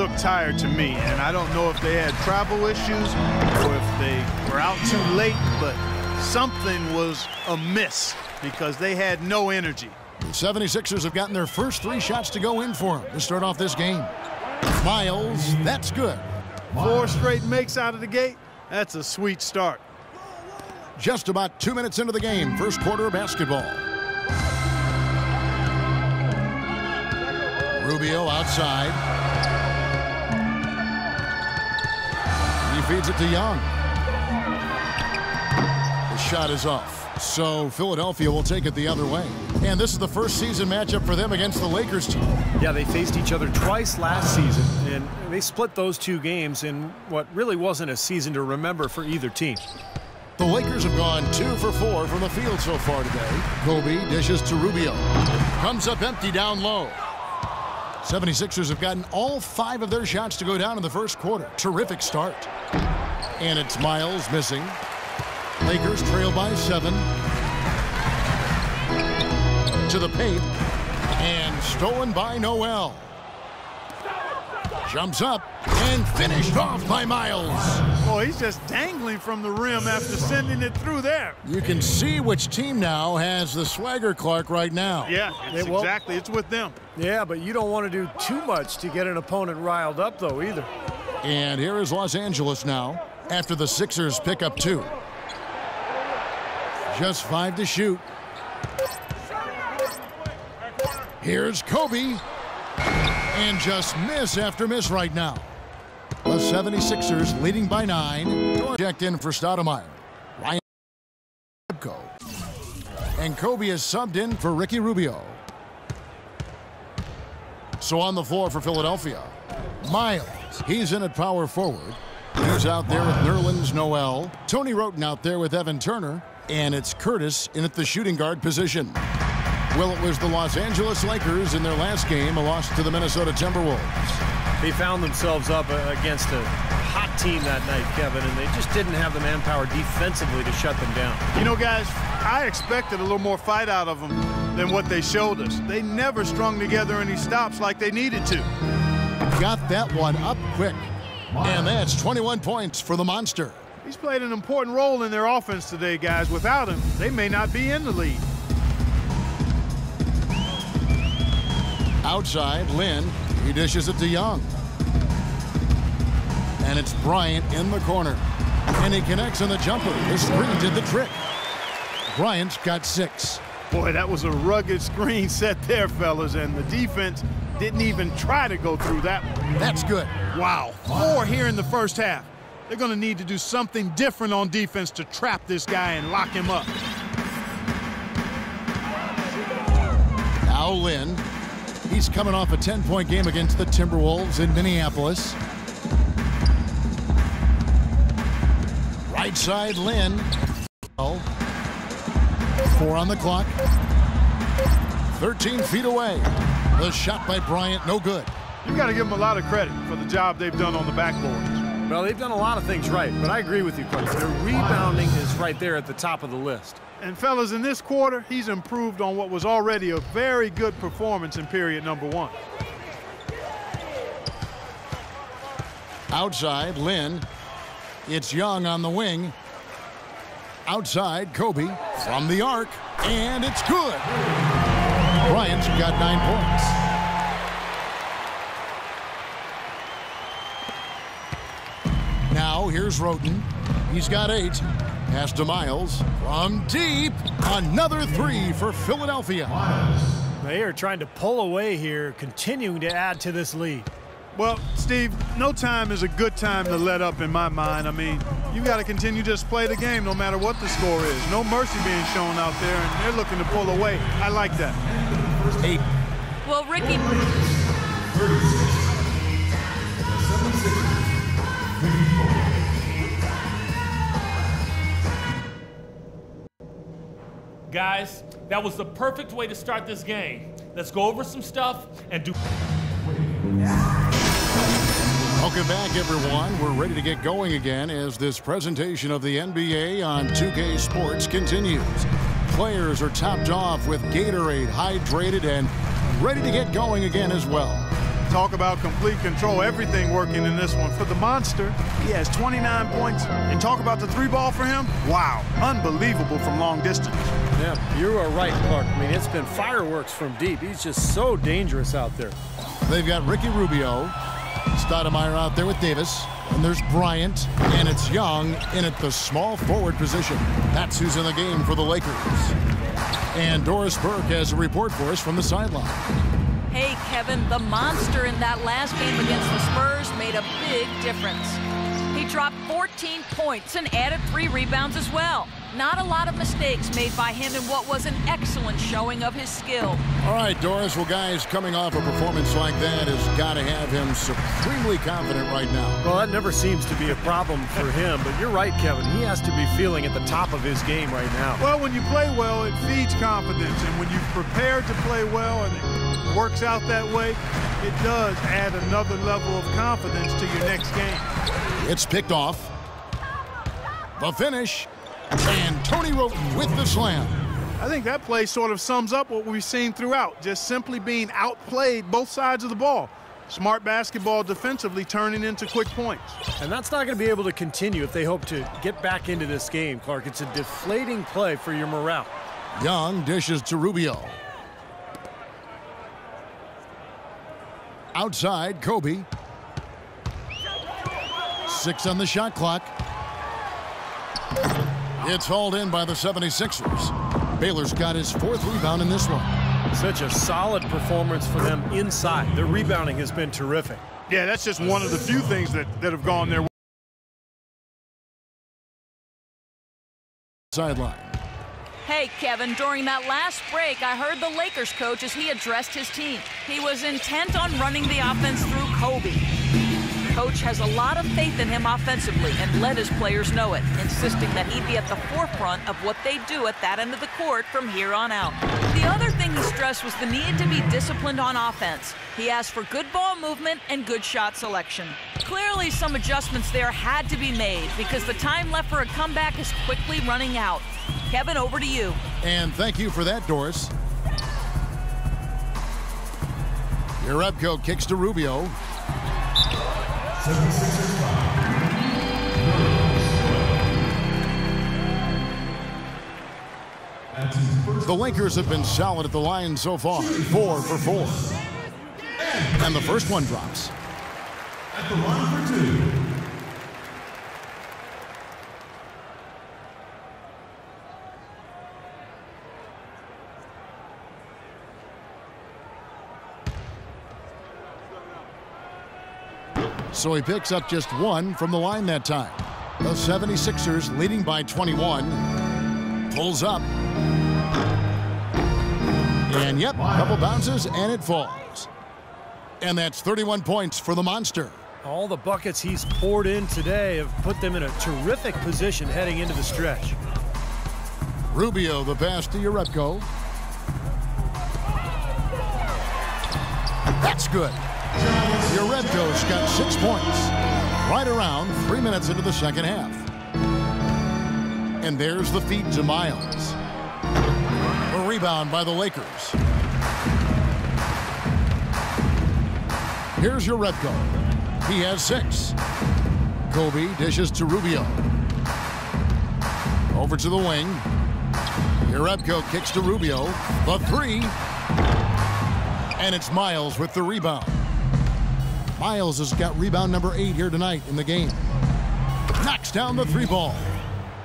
looked tired to me, and I don't know if they had travel issues or if they were out too late, but something was amiss because they had no energy. The 76ers have gotten their first 3 shots to go in for them to start off this game. Miles, that's good. 4 straight makes out of the gate. That's a sweet start. Just about 2 minutes into the game, first quarter of basketball. Rubio outside. He feeds it to Young. The shot is off. So Philadelphia will take it the other way. And this is the first season matchup for them against the Lakers team. Yeah, they faced each other twice last season, and they split those 2 games in what really wasn't a season to remember for either team. The Lakers have gone 2 for 4 from the field so far today. Kobe dishes to Rubio. Comes up empty down low. 76ers have gotten all 5 of their shots to go down in the first quarter. Terrific start. And it's Miles missing. Lakers trail by 7. To the paint. And stolen by Noel. Jumps up and finished off by Miles. Oh, he's just dangling from the rim after sending it through there. You can see which team now has the swagger Clark right now. Yeah, exactly. It's with them. Yeah, but you don't want to do too much to get an opponent riled up, though, either. And here is Los Angeles now after the Sixers pick up 2. Just 5 to shoot. Here's Kobe. And just miss after miss right now. The 76ers leading by 9. Checked in for Stoudemire. Ryan and Kobe is subbed in for Ricky Rubio. So on the floor for Philadelphia, Miles. He's in at power forward. He's out there with Nerlens Noel. Tony Wroten out there with Evan Turner. And it's Curtis in at the shooting guard position. Well, it was the Los Angeles Lakers in their last game, a loss to the Minnesota Timberwolves. They found themselves up against a hot team that night, Kevin, and they just didn't have the manpower defensively to shut them down. You know, guys, I expected a little more fight out of them than what they showed us. They never strung together any stops like they needed to. Got that one up quick. And that's 21 points for the Monster. He's played an important role in their offense today, guys. Without him, they may not be in the lead. Outside, Lynn. He dishes it to Young. And it's Bryant in the corner. And he connects on the jumper. The screen did the trick. Bryant's got 6. Boy, that was a rugged screen set there, fellas, and the defense didn't even try to go through that one. That's good. Wow, 4 here in the first half. They're going to need to do something different on defense to trap this guy and lock him up. Now Lynn. He's coming off a 10-point game against the Timberwolves in Minneapolis. Right side, Lynn. 4 on the clock. 13 feet away. The shot by Bryant, no good. You've got to give them a lot of credit for the job they've done on the backboards. Well, they've done a lot of things right, but I agree with you, Clark. Their rebounding is right there at the top of the list. And, fellas, in this quarter, he's improved on what was already a very good performance in period number 1. Outside, Lynn. It's Young on the wing. Outside, Kobe from the arc. And it's good. Bryant's got 9 points. Now, here's Wroten. He's got 8. Pass to Miles. From deep. Another 3 for Philadelphia. They are trying to pull away here, continuing to add to this lead. Well, Steve, no time is a good time to let up in my mind. I mean, you got to continue to just play the game no matter what the score is. No mercy being shown out there, and they're looking to pull away. I like that. 8. Well, Ricky... Guys, that was the perfect way to start this game. Let's go over some stuff and do... Welcome back, everyone. We're ready to get going again as this presentation of the NBA on 2K Sports continues. Players are topped off with Gatorade, hydrated, and ready to get going again as well. Talk about complete control. Everything working in this one. For the Monster, he has 29 points. And talk about the three ball for him. Wow, unbelievable from long distance. Yeah, you are right, Clark. I mean, it's been fireworks from deep. He's just so dangerous out there. They've got Ricky Rubio, Stoudemire out there with Davis, and there's Bryant, and it's Young in at the small forward position. That's who's in the game for the Lakers. And Doris Burke has a report for us from the sideline. Hey, Kevin, the Monster in that last game against the Spurs made a big difference. He dropped 14 points and added 3 rebounds as well. Not a lot of mistakes made by him in what was an excellent showing of his skill. All right, Doris. Well, guys, coming off a performance like that has got to have him supremely confident right now. Well, that never seems to be a problem for him, but you're right, Kevin. He has to be feeling at the top of his game right now. Well, when you play well, it feeds confidence. And when you've prepared to play well and it works out that way, it does add another level of confidence to your next game. It's picked off. The finish. And Tony Roten with the slam. I think that play sort of sums up what we've seen throughout, just simply being outplayed both sides of the ball. Smart basketball defensively turning into quick points. And that's not going to be able to continue if they hope to get back into this game, Clark. It's a deflating play for your morale. Young dishes to Rubio. Outside, Kobe. 6 on the shot clock. It's hauled in by the 76ers. Baylor's got his 4th rebound in this one. Such a solid performance for them inside. Their rebounding has been terrific. Yeah, that's just one of the few things that have gone their way. Sideline. Hey, Kevin, during that last break, I heard the Lakers coach as he addressed his team. He was intent on running the offense through Kobe. Coach has a lot of faith in him offensively and let his players know it, insisting that he be at the forefront of what they do at that end of the court from here on out. The other thing he stressed was the need to be disciplined on offense. He asked for good ball movement and good shot selection. Clearly, some adjustments there had to be made because the time left for a comeback is quickly running out. Kevin, over to you. And thank you for that, Doris. Jerebko kicks to Rubio. The Lakers have been solid at the line so far, 4 for 4. And the first one drops. At the line for 2. So he picks up just 1 from the line that time. The 76ers leading by 21. Pulls up. And yep, couple bounces and it falls. And that's 31 points for the Monster. All the buckets he's poured in today have put them in a terrific position heading into the stretch. Rubio the pass to Jerebko. That's good. Jerebko's got 6 points. Right around 3 minutes into the second half. And there's the feed to Miles. A rebound by the Lakers. Here's Jerebko. He has 6. Kobe dishes to Rubio. Over to the wing. Jerebko kicks to Rubio. The 3. And it's Miles with the rebound. Miles has got rebound number 8 here tonight in the game. Knocks down the 3 ball.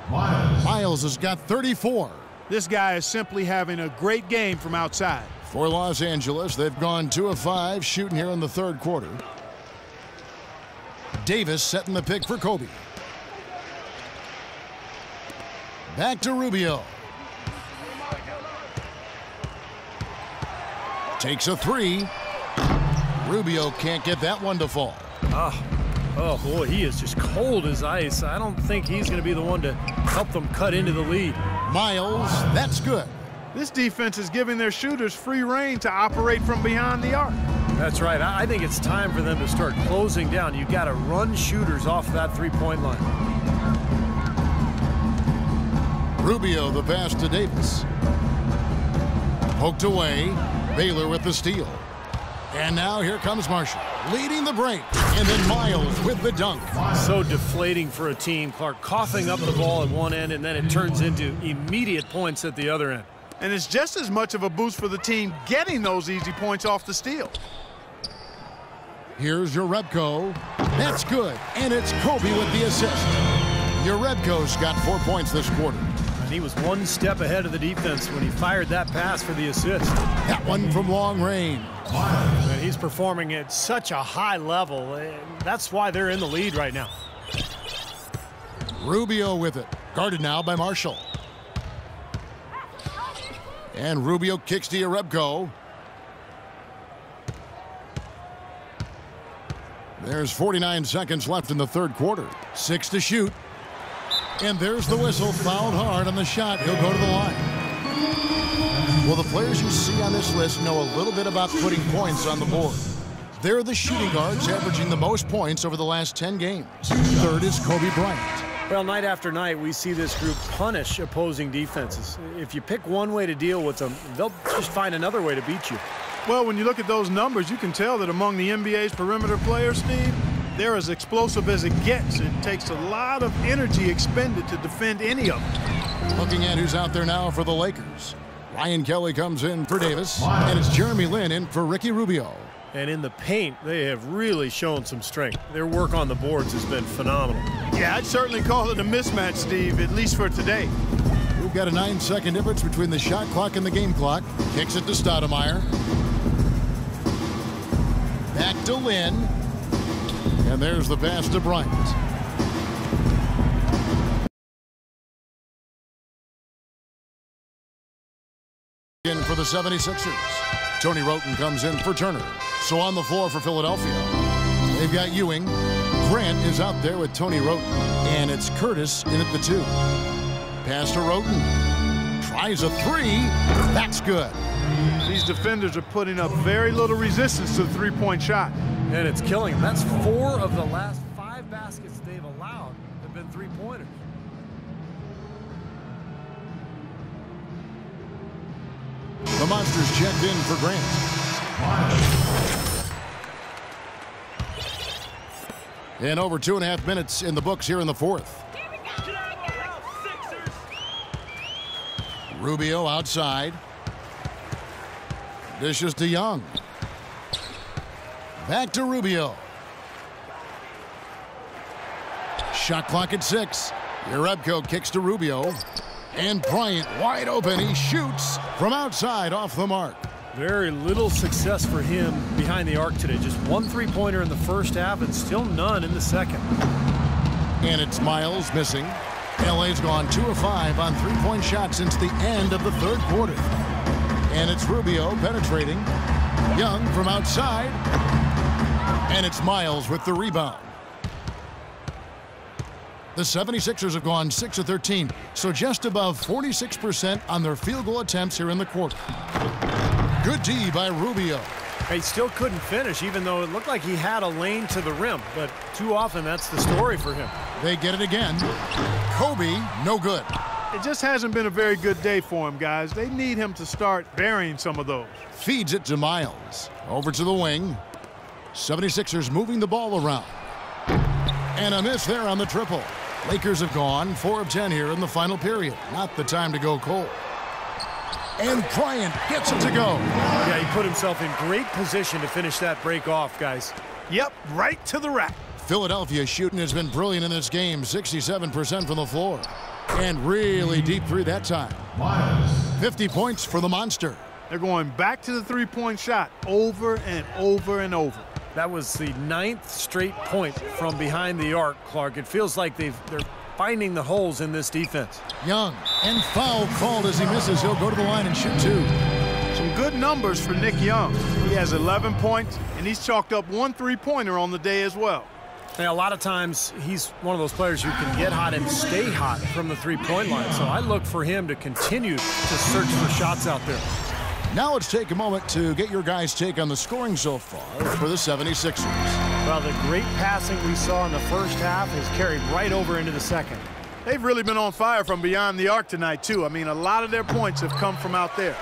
Miles has got 34. This guy is simply having a great game from outside. For Los Angeles, they've gone 2 of 5 shooting here in the 3rd quarter. Davis setting the pick for Kobe. Back to Rubio. Takes a 3. Rubio can't get that one to fall. Oh, boy, he is just cold as ice. I don't think he's going to be the one to help them cut into the lead. Miles, that's good. This defense is giving their shooters free rein to operate from behind the arc. That's right. I think it's time for them to start closing down. You've got to run shooters off that three-point line. Rubio the pass to Davis. Poked away. Baylor with the steal. And now here comes Marshall, leading the break, and then Miles with the dunk. So deflating for a team, Clark, coughing up the ball at one end, and then it turns into immediate points at the other end. And it's just as much of a boost for the team getting those easy points off the steal. Here's Jerebko. That's good, and it's Kobe with the assist. Jerebko's got 4 points this quarter. And he was one step ahead of the defense when he fired that pass for the assist. That one from long range. And he's performing at such a high level. That's why they're in the lead right now. Rubio with it. Guarded now by Marshall. And Rubio kicks to Jerebko. There's 49 seconds left in the third quarter. 6 to shoot. And there's the whistle, fouled hard on the shot. He'll go to the line. Well, the players you see on this list know a little bit about putting points on the board. They're the shooting guards averaging the most points over the last 10 games. Third is Kobe Bryant. Well, night after night, we see this group punish opposing defenses. If you pick one way to deal with them, they'll just find another way to beat you. Well, when you look at those numbers, you can tell that among the NBA's perimeter players, Steve, they're as explosive as it gets. It takes a lot of energy expended to defend any of them. Looking at who's out there now for the Lakers. Ryan Kelly comes in for Davis, and it's Jeremy Lin in for Ricky Rubio. And in the paint, they have really shown some strength. Their work on the boards has been phenomenal. Yeah, I'd certainly call it a mismatch, Steve, at least for today. We've got a 9-second difference between the shot clock and the game clock. Kicks it to Stoudemire. Back to Lin. And there's the pass to Bryant. In for the 76ers. Tony Wroten comes in for Turner. So on the floor for Philadelphia, they've got Ewing. Grant is out there with Tony Wroten. And it's Curtis in at the 2. Pass to Wroten. Tries a 3. That's good. These defenders are putting up very little resistance to the three-point shot. And it's killing them. That's 4 of the last 5 baskets they've allowed have been three-pointers. The Monsters checked in for Grant. And over 2.5 minutes in the books here in the fourth. Rubio outside. Dishes to Young. Back to Rubio. Shot clock at 6. Jerebko kicks to Rubio. And Bryant wide open. He shoots from outside off the mark. Very little success for him behind the arc today. Just 1 three-pointer in the first half and still none in the second. And it's Miles missing. LA's gone 2 of 5 on three-point shots since the end of the third quarter. And it's Rubio penetrating. Young from outside. And it's Miles with the rebound. The 76ers have gone 6 of 13, so just above 46% on their field goal attempts here in the quarter. Good D by Rubio. He still couldn't finish, even though it looked like he had a lane to the rim, but too often that's the story for him. They get it again. Kobe, no good. It just hasn't been a very good day for him, guys. They need him to start burying some of those. Feeds it to Miles. Over to the wing. 76ers moving the ball around. And a miss there on the triple. Lakers have gone 4 of 10 here in the final period. Not the time to go cold. And Bryant gets it to go. Yeah, he put himself in great position to finish that break off, guys. Yep, right to the rack. Philadelphia shooting has been brilliant in this game. 67% from the floor. And really deep three that time. 50 points for the Monster. They're going back to the three-point shot over and over and over. That was the 9th straight point from behind the arc, Clark. It feels like they're finding the holes in this defense. Young, and foul called as he misses. He'll go to the line and shoot 2. Some good numbers for Nick Young. He has 11 points, and he's chalked up 1 three-pointer on the day as well. Now, a lot of times he's one of those players who can get hot and stay hot from the three-point line. So I look for him to continue to search for shots out there. Now let's take a moment to get your guys' take on the scoring so far for the 76ers. Well, the great passing we saw in the first half has carried right over into the second. They've really been on fire from beyond the arc tonight, too. I mean, a lot of their points have come from out there.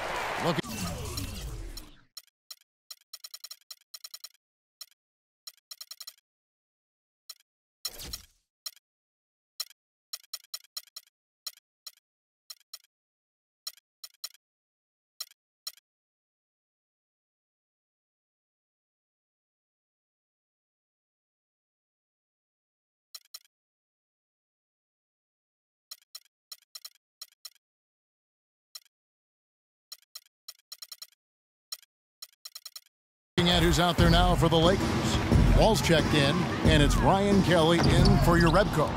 at who's out there now for the Lakers. Wall's checked in, and it's Ryan Kelly in for your Rebco.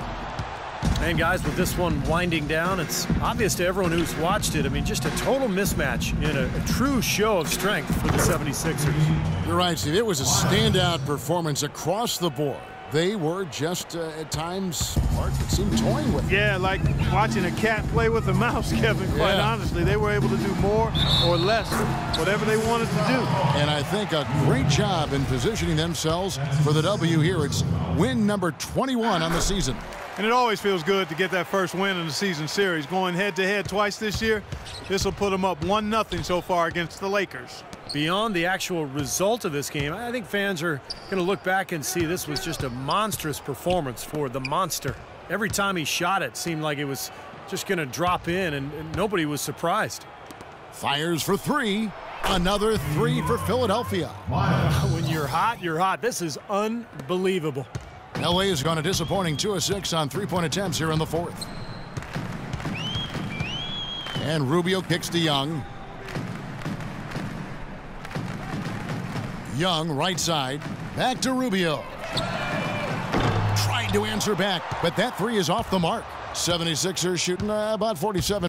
And guys, with this one winding down, it's obvious to everyone who's watched it. I mean, just a total mismatch in a true show of strength for the 76ers. You're right, Steve. It was a standout performance across the board. They were just, at times, Mark, it seemed toying with it. Yeah, like watching a cat play with a mouse, Kevin, quite honestly. They were able to do more or less, whatever they wanted to do. And I think a great job in positioning themselves for the W here. It's win number 21 on the season. And it always feels good to get that first win in the season series. Going head-to-head twice this year, this will put them up 1-0 so far against the Lakers. Beyond the actual result of this game, I think fans are going to look back and see this was just a monstrous performance for the monster. Every time he shot it seemed like it was just going to drop in, and nobody was surprised. Fires for three. Another three for Philadelphia. When you're hot, you're hot. This is unbelievable. LA has gone a disappointing 2 of 6 on three-point attempts here in the fourth. And Rubio kicks to Young. Young, right side. Back to Rubio. Tried to answer back, but that three is off the mark. 76ers shooting about 47.